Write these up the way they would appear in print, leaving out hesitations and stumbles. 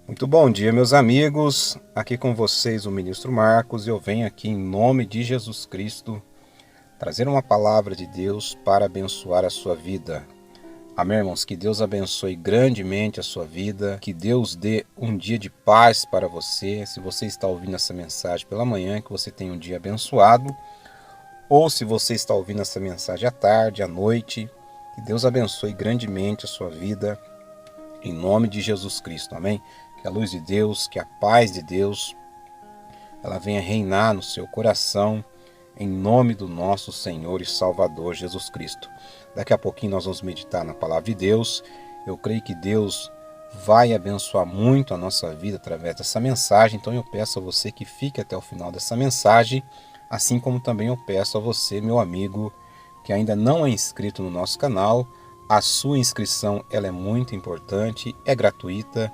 Muito bom dia, meus amigos. Aqui com vocês o Ministro Marcos e eu venho aqui em nome de Jesus Cristo trazer uma palavra de Deus para abençoar a sua vida. Amém, irmãos? Que Deus abençoe grandemente a sua vida, que Deus dê um dia de paz para você. Se você está ouvindo essa mensagem pela manhã, que você tenha um dia abençoado, ou se você está ouvindo essa mensagem à tarde, à noite, que Deus abençoe grandemente a sua vida, em nome de Jesus Cristo, amém? Que a luz de Deus, que a paz de Deus, ela venha reinar no seu coração, em nome do nosso Senhor e Salvador Jesus Cristo. Daqui a pouquinho nós vamos meditar na palavra de Deus. Eu creio que Deus vai abençoar muito a nossa vida através dessa mensagem, então eu peço a você que fique até o final dessa mensagem, assim como também eu peço a você, meu amigo, que ainda não é inscrito no nosso canal. A sua inscrição ela é muito importante, é gratuita,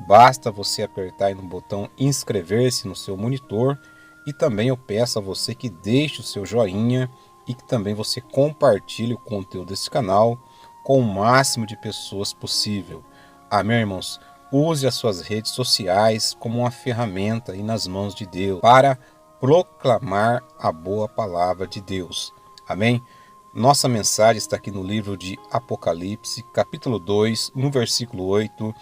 basta você apertar aí no botão inscrever-se no seu monitor e também eu peço a você que deixe o seu joinha e que também você compartilhe o conteúdo desse canal com o máximo de pessoas possível. Amém, irmãos? Use as suas redes sociais como uma ferramenta aí nas mãos de Deus para proclamar a boa palavra de Deus. Amém? Nossa mensagem está aqui no livro de Apocalipse, capítulo 2, no versículo 8.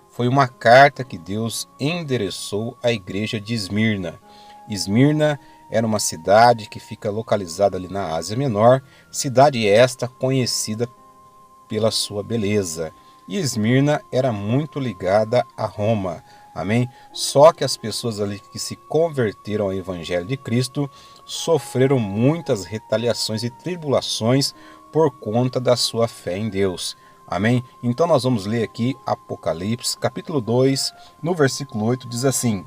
Foi uma carta que Deus endereçou à igreja de Esmirna. Esmirna era uma cidade que fica localizada ali na Ásia Menor, cidade esta conhecida pela sua beleza. E Esmirna era muito ligada a Roma. Amém? Só que as pessoas ali que se converteram ao Evangelho de Cristo sofreram muitas retaliações e tribulações por conta da sua fé em Deus. Amém? Então nós vamos ler aqui Apocalipse, capítulo 2, no versículo 8, diz assim: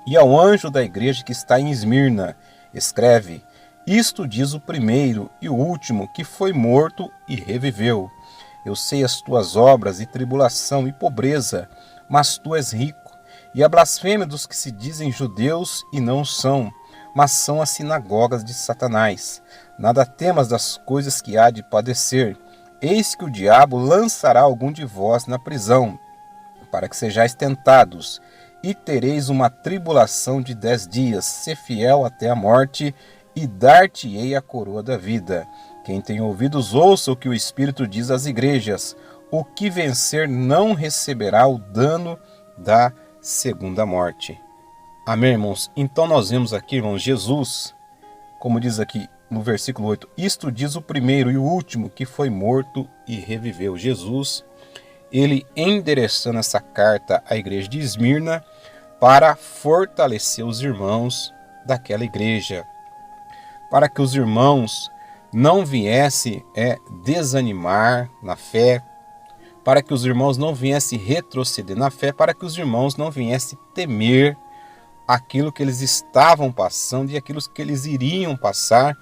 E ao anjo da igreja que está em Esmirna, escreve: Isto diz o primeiro e o último que foi morto e reviveu. Eu sei as tuas obras e tribulação e pobreza, mas tu és rico, e a blasfêmia dos que se dizem judeus e não são, mas são as sinagogas de Satanás. Nada temas das coisas que há de padecer. Eis que o diabo lançará algum de vós na prisão, para que sejais tentados, e tereis uma tribulação de 10 dias. Sê fiel até a morte, e dar-te-ei a coroa da vida. Quem tem ouvidos, ouça o que o Espírito diz às igrejas. O que vencer não receberá o dano da segunda morte. Amém, irmãos? Então nós vemos aqui, irmãos, Jesus, como diz aqui no versículo 8, isto diz o primeiro e o último que foi morto e reviveu. Jesus, ele endereçando essa carta à igreja de Esmirna para fortalecer os irmãos daquela igreja, para que os irmãos não viessem desanimar na fé, para que os irmãos não viessem retroceder na fé, para que os irmãos não viessem temer aquilo que eles estavam passando e aquilo que eles iriam passar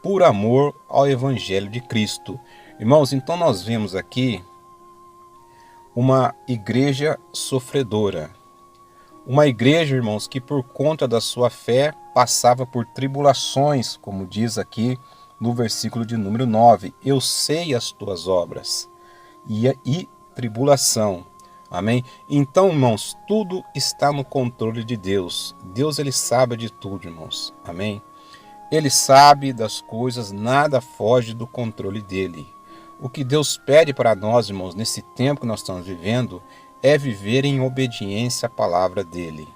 por amor ao Evangelho de Cristo. Irmãos, então nós vemos aqui uma igreja sofredora. Uma igreja, irmãos, que por conta da sua fé passava por tribulações, como diz aqui no versículo de número 9. Eu sei as tuas obras e tribulação. Amém? Então, irmãos, tudo está no controle de Deus. Deus, ele sabe de tudo, irmãos. Amém? Ele sabe das coisas, nada foge do controle dele. O que Deus pede para nós, irmãos, nesse tempo que nós estamos vivendo, é viver em obediência à palavra dele.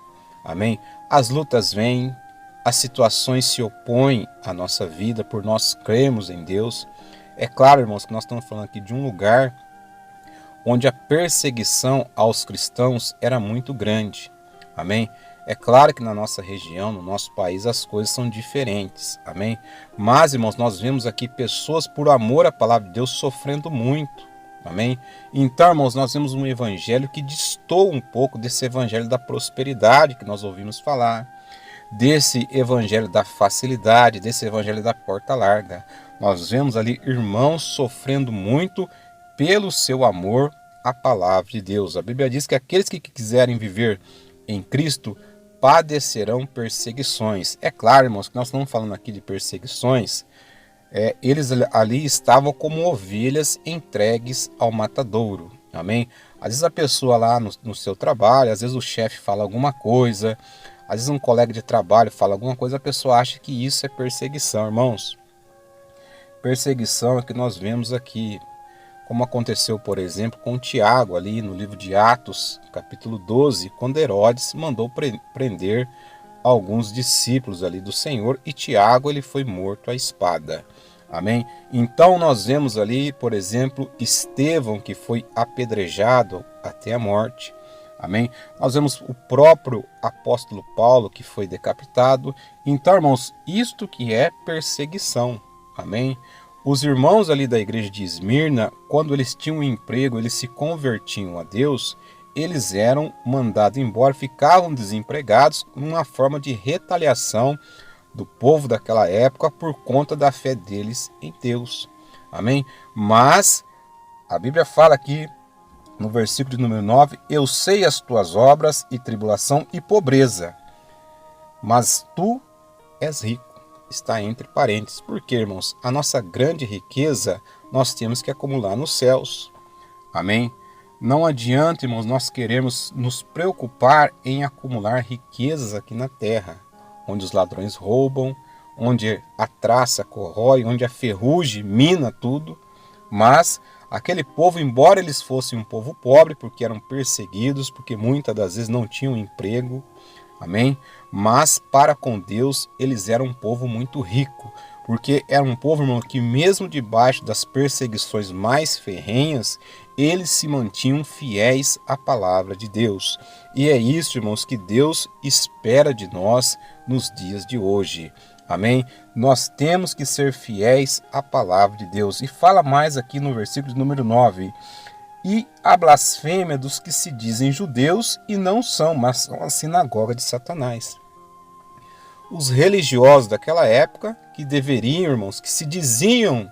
Amém? As lutas vêm, as situações se opõem à nossa vida por nós crermos em Deus. É claro, irmãos, que nós estamos falando aqui de um lugar onde a perseguição aos cristãos era muito grande. Amém? É claro que na nossa região, no nosso país, as coisas são diferentes. Amém? Mas, irmãos, nós vemos aqui pessoas, por amor à palavra de Deus, sofrendo muito. Amém? Então, irmãos, nós vemos um evangelho que distou um pouco desse evangelho da prosperidade que nós ouvimos falar, desse evangelho da facilidade, desse evangelho da porta larga. Nós vemos ali irmãos sofrendo muito pelo seu amor à palavra de Deus. A Bíblia diz que aqueles que quiserem viver em Cristo padecerão perseguições. É claro, irmãos, que nós estamos falando aqui de perseguições. Eles ali estavam como ovelhas entregues ao matadouro. Amém? Às vezes a pessoa lá no seu trabalho, às vezes o chefe fala alguma coisa, às vezes um colega de trabalho fala alguma coisa, a pessoa acha que isso é perseguição, irmãos. Perseguição é que nós vemos aqui, como aconteceu, por exemplo, com Tiago ali no livro de Atos, capítulo 12, quando Herodes mandou prender alguns discípulos ali do Senhor e Tiago ele foi morto à espada. Amém? Então nós vemos ali, por exemplo, Estevão que foi apedrejado até a morte. Amém? Nós vemos o próprio apóstolo Paulo que foi decapitado. Então, irmãos, isto que é perseguição. Amém? Os irmãos ali da igreja de Esmirna, quando eles tinham um emprego, eles se convertiam a Deus, eles eram mandados embora, ficavam desempregados, uma forma de retaliação do povo daquela época por conta da fé deles em Deus. Amém? Mas a Bíblia fala aqui no versículo de número 9, eu sei as tuas obras e tribulação e pobreza, mas tu és rico. Está entre parênteses. Porque, irmãos, a nossa grande riqueza nós temos que acumular nos céus. Amém? Não adianta, irmãos, nós queremos nos preocupar em acumular riquezas aqui na terra, onde os ladrões roubam, onde a traça corrói, onde a ferrugem mina tudo. Mas aquele povo, embora eles fossem um povo pobre, porque eram perseguidos, porque muitas das vezes não tinham emprego, amém? Mas para com Deus eles eram um povo muito rico, porque era um povo, irmão, que mesmo debaixo das perseguições mais ferrenhas, eles se mantinham fiéis à palavra de Deus. E é isso, irmãos, que Deus espera de nós nos dias de hoje. Amém? Nós temos que ser fiéis à palavra de Deus. E fala mais aqui no versículo número 9. E a blasfêmia dos que se dizem judeus e não são, mas são a sinagoga de Satanás. Os religiosos daquela época, que deveriam, irmãos, que se diziam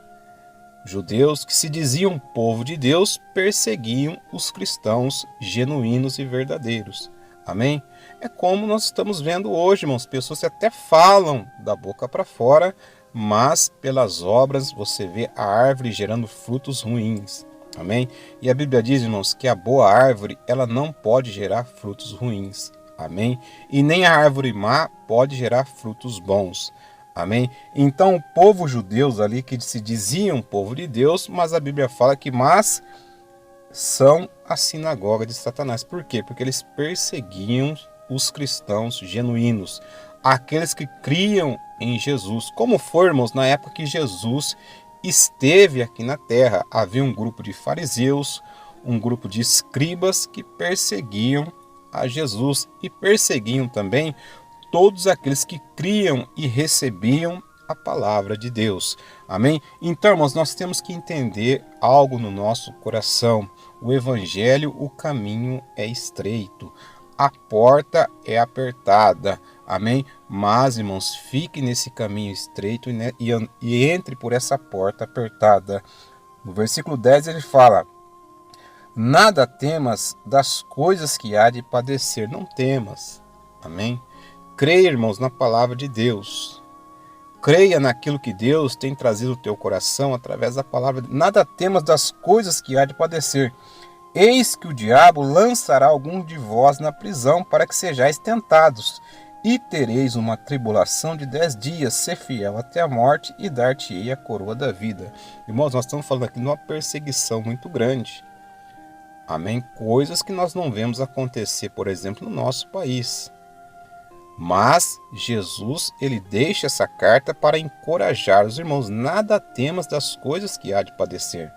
judeus, que se diziam povo de Deus, perseguiam os cristãos genuínos e verdadeiros. Amém? É como nós estamos vendo hoje, irmãos, pessoas que até falam da boca para fora, mas pelas obras você vê a árvore gerando frutos ruins. Amém? E a Bíblia diz, irmãos, que a boa árvore, ela não pode gerar frutos ruins. Amém? E nem a árvore má pode gerar frutos bons. Amém? Então o povo judeu ali, que se diziam povo de Deus, mas a Bíblia fala que são a sinagoga de Satanás. Por quê? Porque eles perseguiam os cristãos genuínos, aqueles que criam em Jesus. Como foi, irmãos, na época que Jesus esteve aqui na terra, havia um grupo de fariseus, um grupo de escribas que perseguiam a Jesus e perseguiam também todos aqueles que criam e recebiam a palavra de Deus. Amém? Então, irmãos, nós temos que entender algo no nosso coração. O evangelho, o caminho é estreito, a porta é apertada. Amém? Mas, irmãos, fique nesse caminho estreito e entre por essa porta apertada. No versículo 10 ele fala: nada temas das coisas que há de padecer. Não temas. Amém? Creia, irmãos, na palavra de Deus. Creia naquilo que Deus tem trazido ao teu coração através da palavra. Nada temas das coisas que há de padecer. Eis que o diabo lançará algum de vós na prisão para que sejais tentados. E tereis uma tribulação de 10 dias, ser fiel até a morte e dar-te-ei a coroa da vida. Irmãos, nós estamos falando aqui de uma perseguição muito grande. Amém? Coisas que nós não vemos acontecer, por exemplo, no nosso país. Mas Jesus, ele deixa essa carta para encorajar os irmãos. Nada temas das coisas que há de padecer.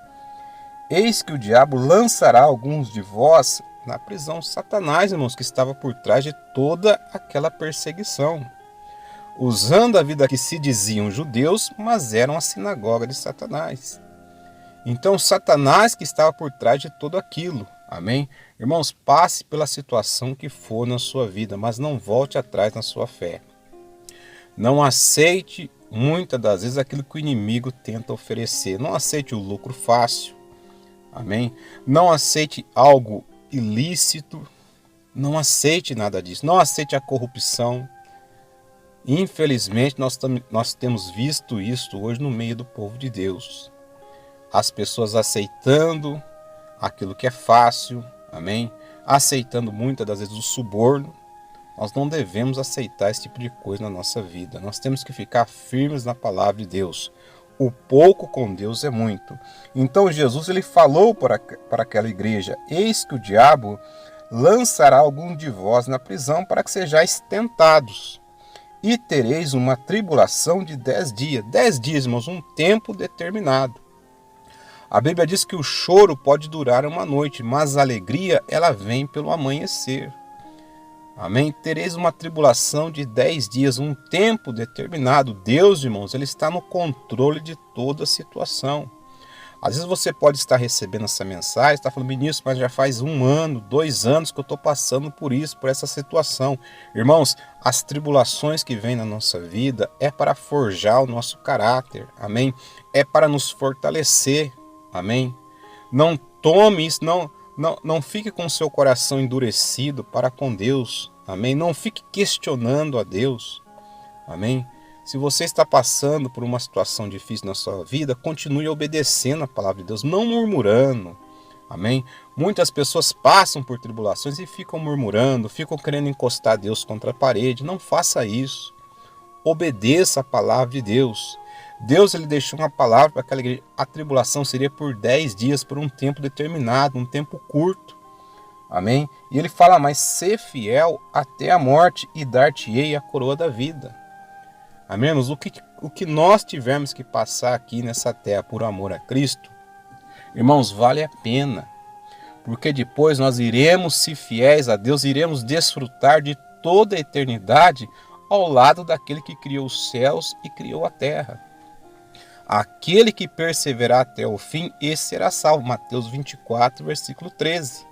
Eis que o diabo lançará alguns de vós na prisão. Satanás, irmãos, que estava por trás de toda aquela perseguição. Usando a vida que se diziam judeus, mas eram a sinagoga de Satanás. Então, Satanás que estava por trás de tudo aquilo. Amém? Irmãos, passe pela situação que for na sua vida, mas não volte atrás na sua fé. Não aceite, muitas das vezes, aquilo que o inimigo tenta oferecer. Não aceite o lucro fácil. Amém? Não aceite algo ilícito. Não aceite nada disso. Não aceite a corrupção. Infelizmente, nós temos visto isso hoje no meio do povo de Deus. As pessoas aceitando aquilo que é fácil, amém? Aceitando muitas das vezes o suborno. Nós não devemos aceitar esse tipo de coisa na nossa vida. Nós temos que ficar firmes na palavra de Deus. O pouco com Deus é muito. Então Jesus ele falou para aquela igreja: eis que o diabo lançará algum de vós na prisão para que sejais tentados. E tereis uma tribulação de 10 dias. 10 dias, irmãos, um tempo determinado. A Bíblia diz que o choro pode durar uma noite, mas a alegria ela vem pelo amanhecer. Amém? Tereis uma tribulação de 10 dias, um tempo determinado. Deus, irmãos, ele está no controle de toda a situação. Às vezes você pode estar recebendo essa mensagem, está falando: ministro, mas já faz 1 ano, 2 anos que eu estou passando por isso, por essa situação. Irmãos, as tribulações que vêm na nossa vida é para forjar o nosso caráter, amém? É para nos fortalecer, amém? Não tome isso, não fique com o seu coração endurecido para com Deus, amém? Não fique questionando a Deus, amém? Se você está passando por uma situação difícil na sua vida, continue obedecendo a palavra de Deus, não murmurando, amém? Muitas pessoas passam por tribulações e ficam murmurando, ficam querendo encostar Deus contra a parede. Não faça isso. Obedeça a palavra de Deus. Deus ele deixou uma palavra para aquela igreja. A tribulação seria por 10 dias, por um tempo determinado, um tempo curto. Amém? E ele fala: mas ser fiel até a morte e dar-te-ei a coroa da vida. Amém? Mas o que nós tivemos que passar aqui nessa terra por amor a Cristo, irmãos, vale a pena. Porque depois nós iremos, se fiéis a Deus, iremos desfrutar de toda a eternidade ao lado daquele que criou os céus e criou a terra. Aquele que perseverar até o fim, esse será salvo. Mateus 24, versículo 13.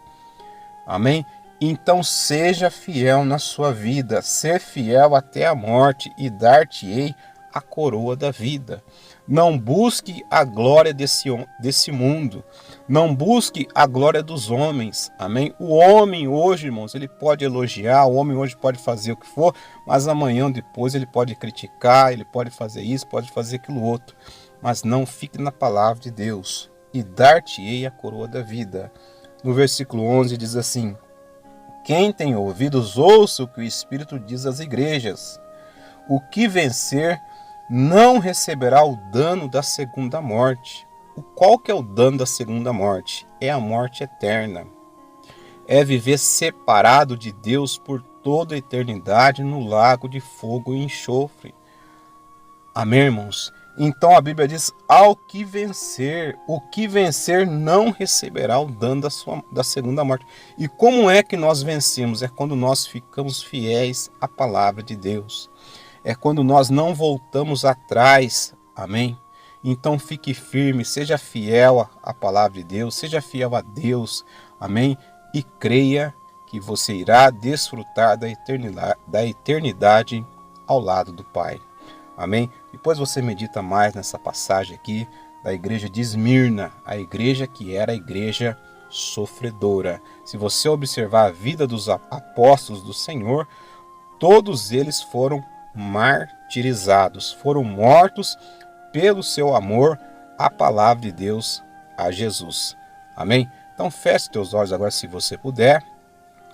Amém? Então seja fiel na sua vida, ser fiel até a morte e dar-te-ei a coroa da vida. Não busque a glória desse mundo, não busque a glória dos homens, amém? O homem hoje, irmãos, ele pode elogiar, o homem hoje pode fazer o que for, mas amanhã depois ele pode criticar, ele pode fazer isso, pode fazer aquilo outro. Mas não fique na palavra de Deus, e dar-te-ei a coroa da vida. No versículo 11 diz assim: quem tem ouvidos, ouça o que o Espírito diz às igrejas. O que vencer não receberá o dano da segunda morte. Qual que é o dano da segunda morte? É a morte eterna. É viver separado de Deus por toda a eternidade no lago de fogo e enxofre. Amém, irmãos? Então a Bíblia diz: ao que vencer, o que vencer não receberá o dano da segunda morte. E como é que nós vencemos? É quando nós ficamos fiéis à palavra de Deus. É quando nós não voltamos atrás, amém? Então fique firme, seja fiel à palavra de Deus, seja fiel a Deus, amém? E creia que você irá desfrutar da eternidade ao lado do Pai, amém? Depois você medita mais nessa passagem aqui da igreja de Esmirna, a igreja que era a igreja sofredora. Se você observar a vida dos apóstolos do Senhor, todos eles foram martirizados, foram mortos pelo seu amor à palavra de Deus, a Jesus. Amém? Então feche teus olhos agora, se você puder.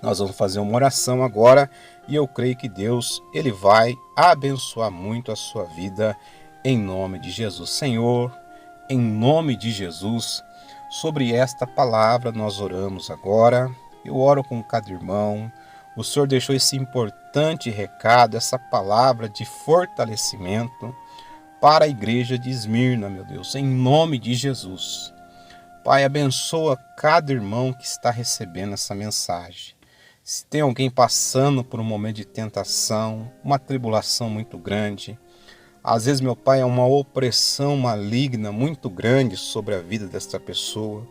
Nós vamos fazer uma oração agora e eu creio que Deus ele vai abençoar muito a sua vida em nome de Jesus. Senhor, em nome de Jesus, sobre esta palavra nós oramos agora. Eu oro com cada irmão. O Senhor deixou esse importante recado, essa palavra de fortalecimento para a igreja de Esmirna, meu Deus, em nome de Jesus. Pai, abençoa cada irmão que está recebendo essa mensagem. Se tem alguém passando por um momento de tentação, uma tribulação muito grande, às vezes, meu Pai, é uma opressão maligna muito grande sobre a vida desta pessoa.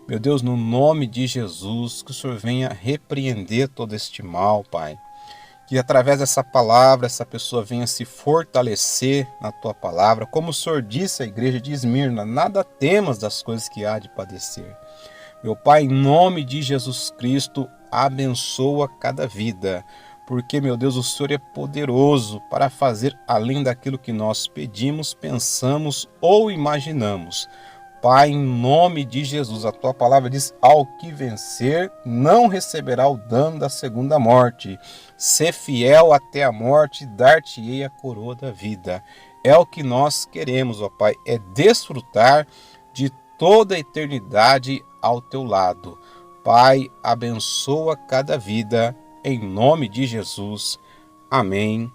Meu Deus, no nome de Jesus, que o Senhor venha repreender todo este mal, Pai. Que através dessa palavra, essa pessoa venha se fortalecer na Tua palavra. Como o Senhor disse à igreja de Esmirna, nada temas das coisas que há de padecer. Meu Pai, em nome de Jesus Cristo, abençoa cada vida. Porque, meu Deus, o Senhor é poderoso para fazer além daquilo que nós pedimos, pensamos ou imaginamos. Pai, em nome de Jesus, a tua palavra diz: ao que vencer, não receberá o dano da segunda morte. Ser fiel até a morte, dar-te-ei a coroa da vida. É o que nós queremos, ó Pai, é desfrutar de toda a eternidade ao teu lado. Pai, abençoa cada vida, em nome de Jesus. Amém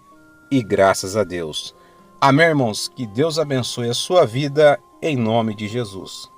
e graças a Deus. Amém, irmãos? Que Deus abençoe a sua vida, em nome de Jesus.